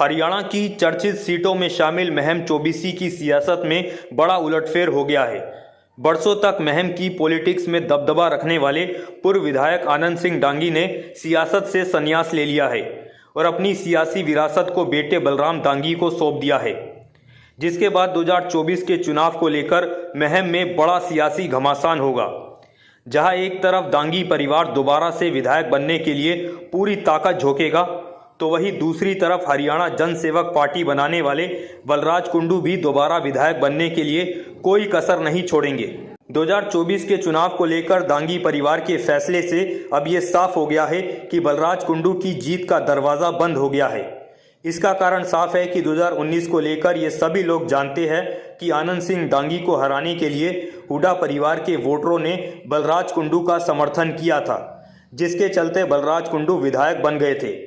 हरियाणा की चर्चित सीटों में शामिल महम चौबीसी की सियासत में बड़ा उलटफेर हो गया है। बरसों तक महम की पॉलिटिक्स में दबदबा रखने वाले पूर्व विधायक आनंद सिंह डांगी ने सियासत से संन्यास ले लिया है और अपनी सियासी विरासत को बेटे बलराम डांगी को सौंप दिया है, जिसके बाद 2024 के चुनाव को लेकर महम में बड़ा सियासी घमासान होगा। जहां एक तरफ डांगी परिवार दोबारा से विधायक बनने के लिए पूरी ताकत झोंकेगा, तो वहीं दूसरी तरफ हरियाणा जन सेवक पार्टी बनाने वाले बलराज कुंडू भी दोबारा विधायक बनने के लिए कोई कसर नहीं छोड़ेंगे। 2024 के चुनाव को लेकर डांगी परिवार के फैसले से अब ये साफ हो गया है कि बलराज कुंडू की जीत का दरवाज़ा बंद हो गया है। इसका कारण साफ है कि 2019 को लेकर ये सभी लोग जानते हैं कि आनंद सिंह डांगी को हराने के लिए हुड्डा परिवार के वोटरों ने बलराज कुंडू का समर्थन किया था, जिसके चलते बलराज कुंडू विधायक बन गए थे।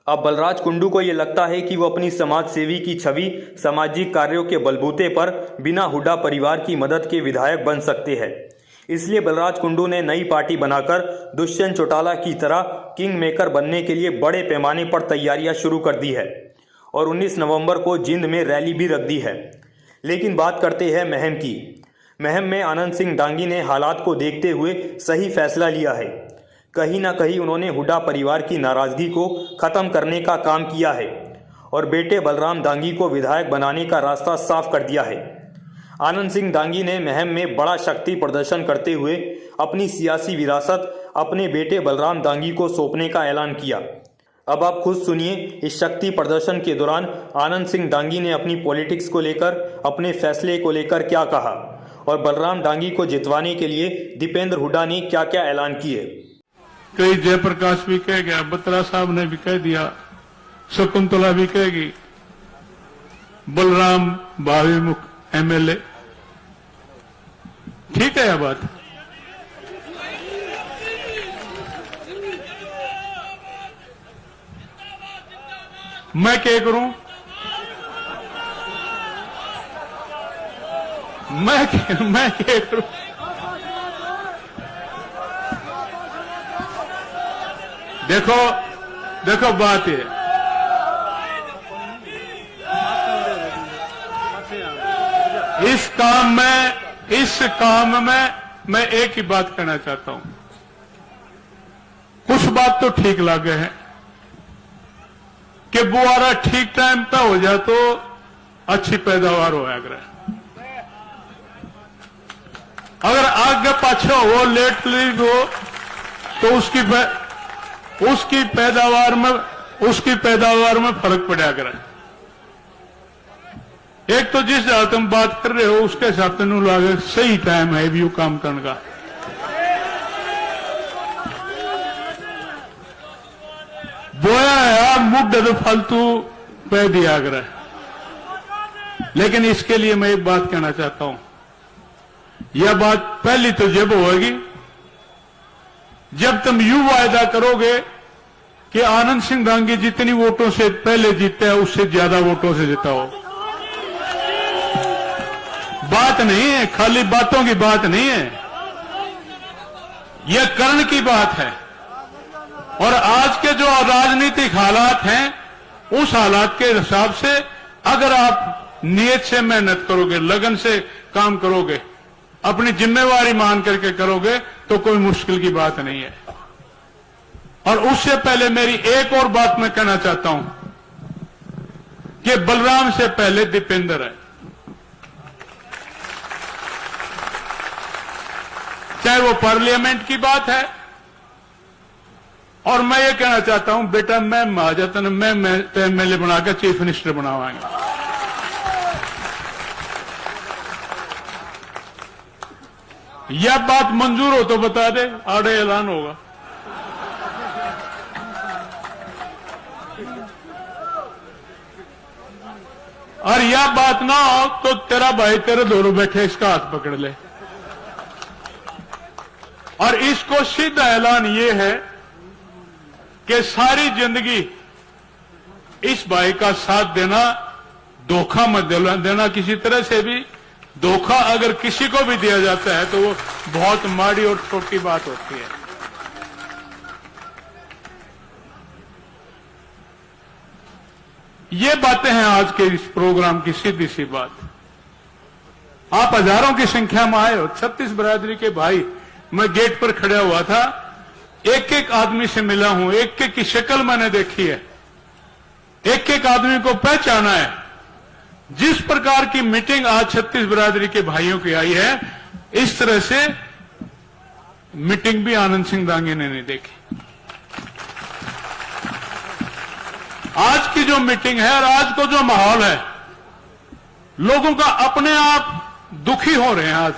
अब बलराज कुंडू को ये लगता है कि वो अपनी समाज सेवी की छवि, सामाजिक कार्यों के बलबूते पर बिना हुड्डा परिवार की मदद के विधायक बन सकते हैं। इसलिए बलराज कुंडू ने नई पार्टी बनाकर दुष्यंत चौटाला की तरह किंग मेकर बनने के लिए बड़े पैमाने पर तैयारियां शुरू कर दी है और 19 नवंबर को जिंद में रैली भी रख दी है। लेकिन बात करते हैं महम की। महम में आनंद सिंह डांगी ने हालात को देखते हुए सही फैसला लिया है। कहीं ना कहीं उन्होंने हुड्डा परिवार की नाराजगी को खत्म करने का काम किया है और बेटे बलराम डांगी को विधायक बनाने का रास्ता साफ कर दिया है। आनंद सिंह डांगी ने महम में बड़ा शक्ति प्रदर्शन करते हुए अपनी सियासी विरासत अपने बेटे बलराम डांगी को सौंपने का ऐलान किया। अब आप खुद सुनिए इस शक्ति प्रदर्शन के दौरान आनंद सिंह डांगी ने अपनी पॉलिटिक्स को लेकर, अपने फैसले को लेकर क्या कहा और बलराम डांगी को जितवाने के लिए दीपेंद्र हुड्डा ने क्या क्या ऐलान किए। कई जयप्रकाश भी कह गया, बत्रा साहब ने भी कह दिया, शकुंतला भी कहेगी, बलराम भावी मुख एमएलए। ठीक है यह बात। मैं क्या करूं? मैं क्या करूं? देखो बात है, इस काम में मैं एक ही बात कहना चाहता हूं। कुछ बात तो ठीक लगे है कि बुआरा ठीक टाइम पे हो जाए तो अच्छी पैदावार हो अगर आगे पाछे हो, लेट लीग हो, तो उसकी पैदावार में फर्क पड़ा कर। एक तो जिस हालत में बात कर रहे हो उसके हिसाब से लागे सही टाइम है भी काम करने का। बोया है मुद्दे तो फालतू पै दिया कर। लेकिन इसके लिए मैं एक बात कहना चाहता हूं। यह बात पहली तो जब होगी जब तुम यू वायदा करोगे कि आनंद सिंह डांगी जितनी वोटों से पहले जीते हैं उससे ज्यादा वोटों से जिताओ। बात नहीं है, खाली बातों की बात नहीं है, यह कर्ण की बात है। और आज के जो राजनीतिक हालात हैं उस हालात के हिसाब से अगर आप नियत से मेहनत करोगे, लगन से काम करोगे, अपनी जिम्मेवारी मान करके करोगे तो कोई मुश्किल की बात नहीं है। और उससे पहले मेरी एक और बात मैं कहना चाहता हूं कि बलराम से पहले दीपेंद्र है। चाहे वो पार्लियामेंट की बात है, और मैं ये कहना चाहता हूं बेटा मैं महाजन मैं एमएलए बनाकर चीफ मिनिस्टर बनावाएंगे। यह बात मंजूर हो तो बता दे, आड़े ऐलान होगा। और यह बात ना हो तो तेरा भाई तेरे दोनों बैठे इसका हाथ पकड़ ले। और इसको सीधा ऐलान ये है कि सारी जिंदगी इस भाई का साथ देना, धोखा मत देना किसी तरह से भी। धोखा अगर किसी को भी दिया जाता है तो वो बहुत माड़ी और छोटी बात होती है। ये बातें हैं आज के इस प्रोग्राम की सीधी सी बात। आप हजारों की संख्या में आए हो, 36 बरादरी के भाई। मैं गेट पर खड़ा हुआ था, एक एक आदमी से मिला हूं, एक एक की शक्ल मैंने देखी है, एक एक आदमी को पहचाना है। जिस प्रकार की मीटिंग आज 36 बरादरी के भाइयों की आई है, इस तरह से मीटिंग भी आनंद सिंह दांगी ने नहीं देखी। आज की जो मीटिंग है और आज को जो माहौल है, लोगों का अपने आप दुखी हो रहे हैं। आज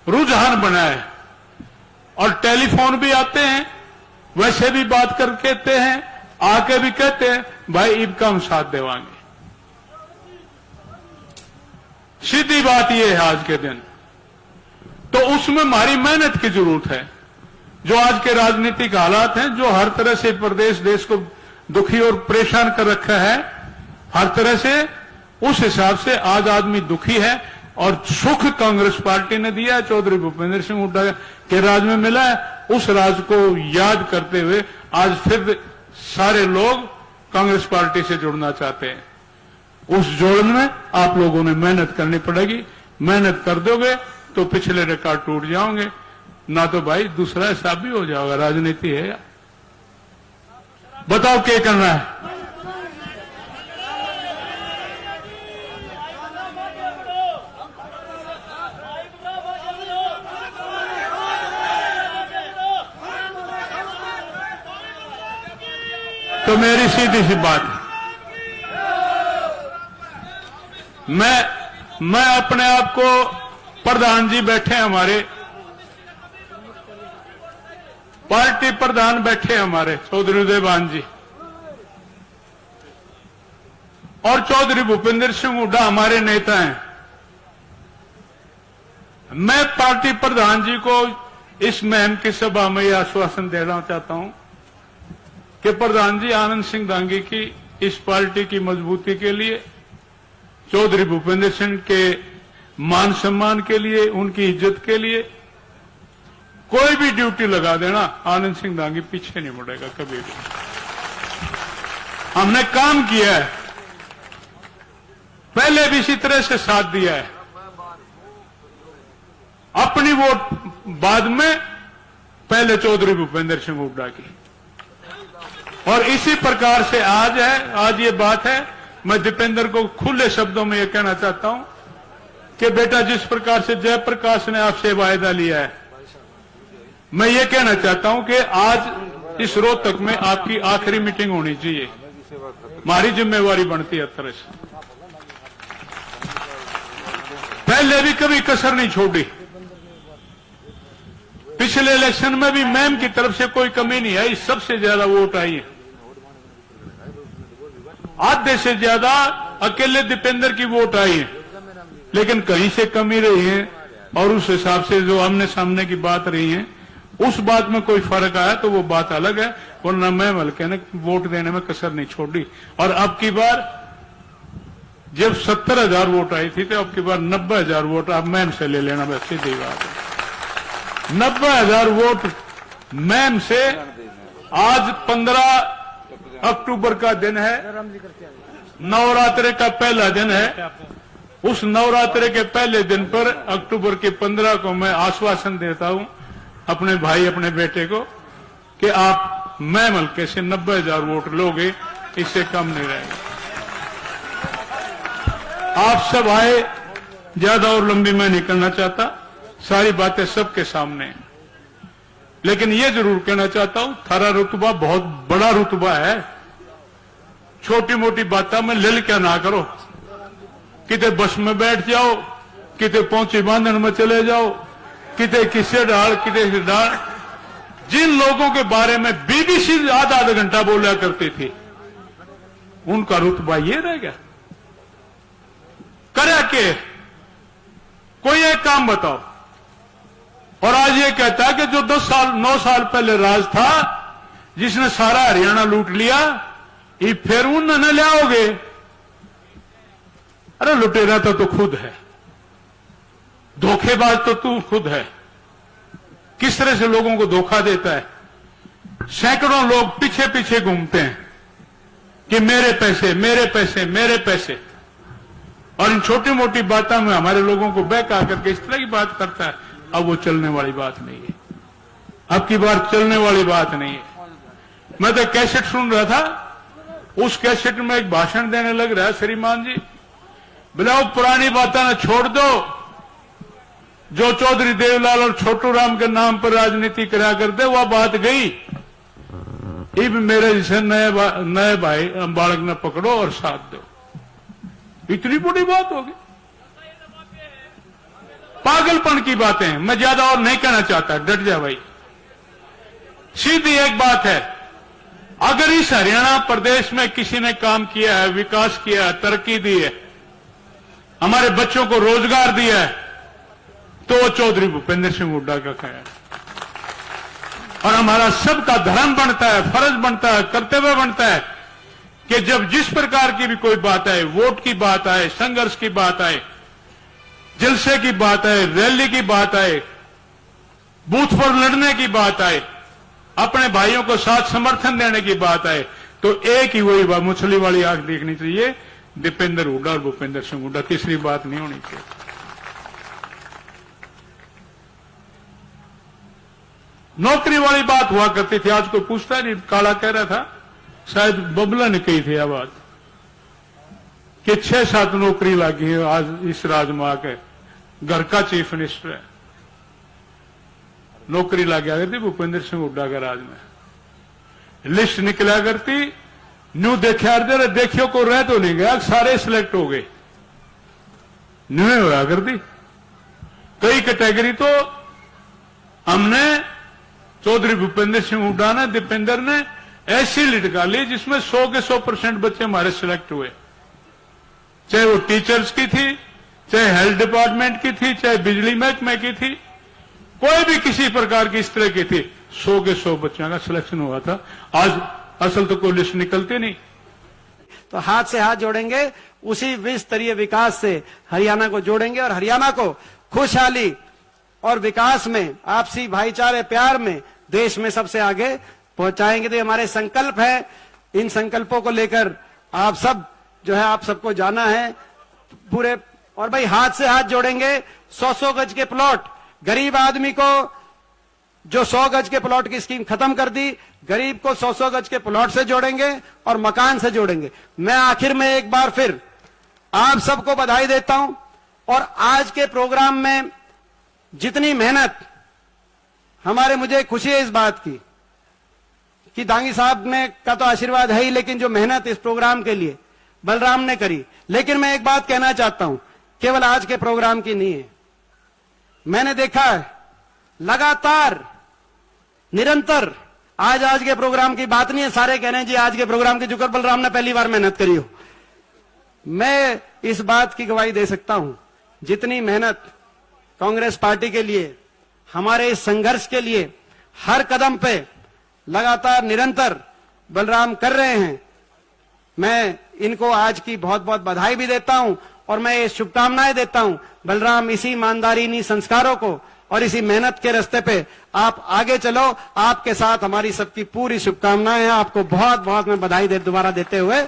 रुझान बना है और टेलीफोन भी आते हैं, वैसे भी बात कर कहते हैं, आके भी कहते हैं भाई इनका हम साथ देवांगे। सीधी बात यह है आज के दिन। तो उसमें हमारी मेहनत की जरूरत है। जो आज के राजनीतिक हालात हैं, जो हर तरह से प्रदेश देश को दुखी और परेशान कर रखा है, हर तरह से, उस हिसाब से आज आदमी दुखी है। और सुख कांग्रेस पार्टी ने दिया है, चौधरी भूपेंद्र सिंह हुड्डा के राज में मिला है। उस राज को याद करते हुए आज फिर सारे लोग कांग्रेस पार्टी से जुड़ना चाहते हैं। उस जोड़ने में आप लोगों ने मेहनत करनी पड़ेगी। मेहनत कर दोगे तो पिछले रिकॉर्ड टूट जाओगे, ना तो भाई दूसरा हिसाब भी हो जाएगा। राजनीति है, बताओ क्या करना है। तो मेरी सीधी सी बात है, मैं अपने आप को, प्रधान जी बैठे हमारे, पार्टी प्रधान बैठे हमारे चौधरी उदयभान जी, और चौधरी भूपेंद्र सिंह हुड्डा हमारे नेता हैं। मैं पार्टी प्रधान जी को इस मुहिम की सभा में यह आश्वासन देना चाहता हूं कि प्रधान जी, आनंद सिंह दांगी की इस पार्टी की मजबूती के लिए, चौधरी भूपेंद्र सिंह के मान सम्मान के लिए, उनकी इज्जत के लिए कोई भी ड्यूटी लगा देना, आनंद सिंह दांगी पीछे नहीं मुड़ेगा कभी भी। हमने काम किया है, पहले भी इसी तरह से साथ दिया है। अपनी वोट बाद में, पहले चौधरी भूपेंद्र सिंह हुड्डा की। और इसी प्रकार से आज है, आज ये बात है। मैं दीपेंद्र को खुले शब्दों में यह कहना चाहता हूं कि बेटा, जिस प्रकार से जयप्रकाश ने आपसे वायदा लिया है, मैं ये कहना चाहता हूं कि आज इस रोहतक में आपकी आखिरी मीटिंग होनी चाहिए। हमारी जिम्मेवारी बनती है तरह से। पहले भी कभी कसर नहीं छोड़ी, पिछले इलेक्शन में भी मैम की तरफ से कोई कमी नहीं आई, सबसे ज्यादा वोट आई है। आधे से ज्यादा अकेले दीपेंद्र की वोट आई है, लेकिन कहीं से कमी रही है। और उस हिसाब से जो आमने सामने की बात रही है, उस बात में कोई फर्क आया तो वो बात अलग है, वरना मैं हल्के ने वोट देने में कसर नहीं छोड़ी। और अब की बार जब 70,000 वोट आई थी, तो अब की बार 90,000 वोट आप मैम से ले लेना, बस सीधी बात है। 90,000 वोट मैम से। आज 15 अक्टूबर का दिन है, नवरात्रि का पहला दिन है। उस नवरात्रि के पहले दिन पर, अक्टूबर के 15 को, मैं आश्वासन देता हूं अपने भाई, अपने बेटे को कि आप मैम हल्के से 90,000 वोट लोगे, इससे कम नहीं रहेगा। आप सब आए, ज्यादा और लंबी मैं नहीं करना चाहता, सारी बातें सबके सामने। लेकिन यह जरूर कहना चाहता हूं, थारा रुतबा बहुत बड़ा रुतबा है। छोटी मोटी बातों में लिल क्या ना करो। किते बस में बैठ जाओ, किते पहुंची बांधन में चले जाओ, किते किसे डाल, किते डाल। जिन लोगों के बारे में बीबीसी आधा घंटा बोला करती थी, उनका रुतबा ये रह गया। करे के कोई एक काम बताओ। और आज ये कहता है कि जो 9 साल पहले राज था, जिसने सारा हरियाणा लूट लिया, ये फिर उन्होंने ले आओगे। अरे लुटेरा तो तू खुद है, धोखेबाज तो तू खुद है। किस तरह से लोगों को धोखा देता है। सैकड़ों लोग पीछे पीछे घूमते हैं, कि मेरे पैसे मेरे पैसे मेरे पैसे, और इन छोटी मोटी बातों में हमारे लोगों को बहका करके इस तरह की बात करता है। अब वो चलने वाली बात नहीं है, अब की बार चलने वाली बात नहीं है। मैं तो कैसेट सुन रहा था, उस कैसेट में एक भाषण देने लग रहा है श्रीमान जी, बोला वो पुरानी बातें ना छोड़ दो, जो चौधरी देवलाल और छोटू राम के नाम पर राजनीति करा करते वह बात गई। इब मेरे जैसे नए भाई बालक न पकड़ो और साथ दो, इतनी बड़ी बात होगी। पागलपन की बातें, मैं ज्यादा और नहीं कहना चाहता, डट जा भाई। सीधी एक बात है, अगर इस हरियाणा प्रदेश में किसी ने काम किया है, विकास किया है, तरक्की दी है, हमारे बच्चों को रोजगार दिया है, तो वो चौधरी भूपेंद्र सिंह हुड्डा का है। और हमारा सबका धर्म बनता है, फर्ज बनता है, कर्तव्य बनता है कि जब जिस प्रकार की भी कोई बात आए, वोट की बात आए, संघर्ष की बात आए, जलसे की बात आए, रैली की बात आए, बूथ पर लड़ने की बात आए, अपने भाइयों को साथ समर्थन देने की बात आए, तो एक ही वही बात मुछली वाली आंख देखनी चाहिए, दीपेंद्र हुड्डा और भूपेंद्र सिंह हुड्डा, तीसरी बात नहीं होनी चाहिए। नौकरी वाली बात हुआ करती थी, आज कोई पूछता नहीं। काला कह रहा था, शायद बबला ने कही थी आवाज कि 6-7 नौकरी लगी है आज इस राजमा के, घर का चीफ मिनिस्टर है, नौकरी लग गया करती भूपेंद्र सिंह हुड्डा के राज में। लिस्ट निकला करती, न्यू देखा देखियो को रह तो नहीं गया, सारे सिलेक्ट हो गए, न्यू होया करती। कई कैटेगरी तो हमने चौधरी भूपेंद्र सिंह हुड्डा ने, दीपेंद्र ने ऐसी लिस्ट निकाली जिसमें 100 के 100% बच्चे हमारे सिलेक्ट हुए, चाहे वो टीचर्स की थी, चाहे हेल्थ डिपार्टमेंट की थी, चाहे बिजली महकमे की थी, कोई भी किसी प्रकार की इस तरह की थी, 100 के 100 बच्चों का सिलेक्शन हुआ था। आज असल तो कोई लिस्ट निकलती नहीं। तो हाथ से हाथ जोड़ेंगे, उसी 20 स्तरीय विकास से हरियाणा को जोड़ेंगे और हरियाणा को खुशहाली और विकास में, आपसी भाईचारे प्यार में देश में सबसे आगे पहुंचाएंगे। तो ये हमारे संकल्प है। इन संकल्पों को लेकर आप सब जो है, आप सबको जाना है पूरे। और भाई हाथ से हाथ जोड़ेंगे। 100-100 गज के प्लॉट, गरीब आदमी को जो 100 गज के प्लॉट की स्कीम खत्म कर दी, गरीब को 100-100 गज के प्लॉट से जोड़ेंगे और मकान से जोड़ेंगे। मैं आखिर में एक बार फिर आप सबको बधाई देता हूं। और आज के प्रोग्राम में जितनी मेहनत हमारे, मुझे खुशी है इस बात की कि दांगी साहब ने का तो आशीर्वाद है ही, लेकिन जो मेहनत इस प्रोग्राम के लिए बलराम ने करी। लेकिन मैं एक बात कहना चाहता हूं, केवल आज के प्रोग्राम की नहीं है, मैंने देखा है लगातार निरंतर, आज के प्रोग्राम की बात नहीं है, सारे कह रहे हैं जी आज के प्रोग्राम की, जुकर बलराम ने पहली बार मेहनत करी हो। मैं इस बात की गवाही दे सकता हूं, जितनी मेहनत कांग्रेस पार्टी के लिए, हमारे इस संघर्ष के लिए हर कदम पे लगातार निरंतर बलराम कर रहे हैं, मैं इनको आज की बहुत बहुत बधाई भी देता हूं और मैं ये शुभकामनाएं देता हूं। बलराम, इसी ईमानदारी, इन्हीं संस्कारों को और इसी मेहनत के रास्ते पे आप आगे चलो। आपके साथ हमारी सबकी पूरी शुभकामनाएं हैं। आपको बहुत बहुत मैं बधाई दोबारा देते हुए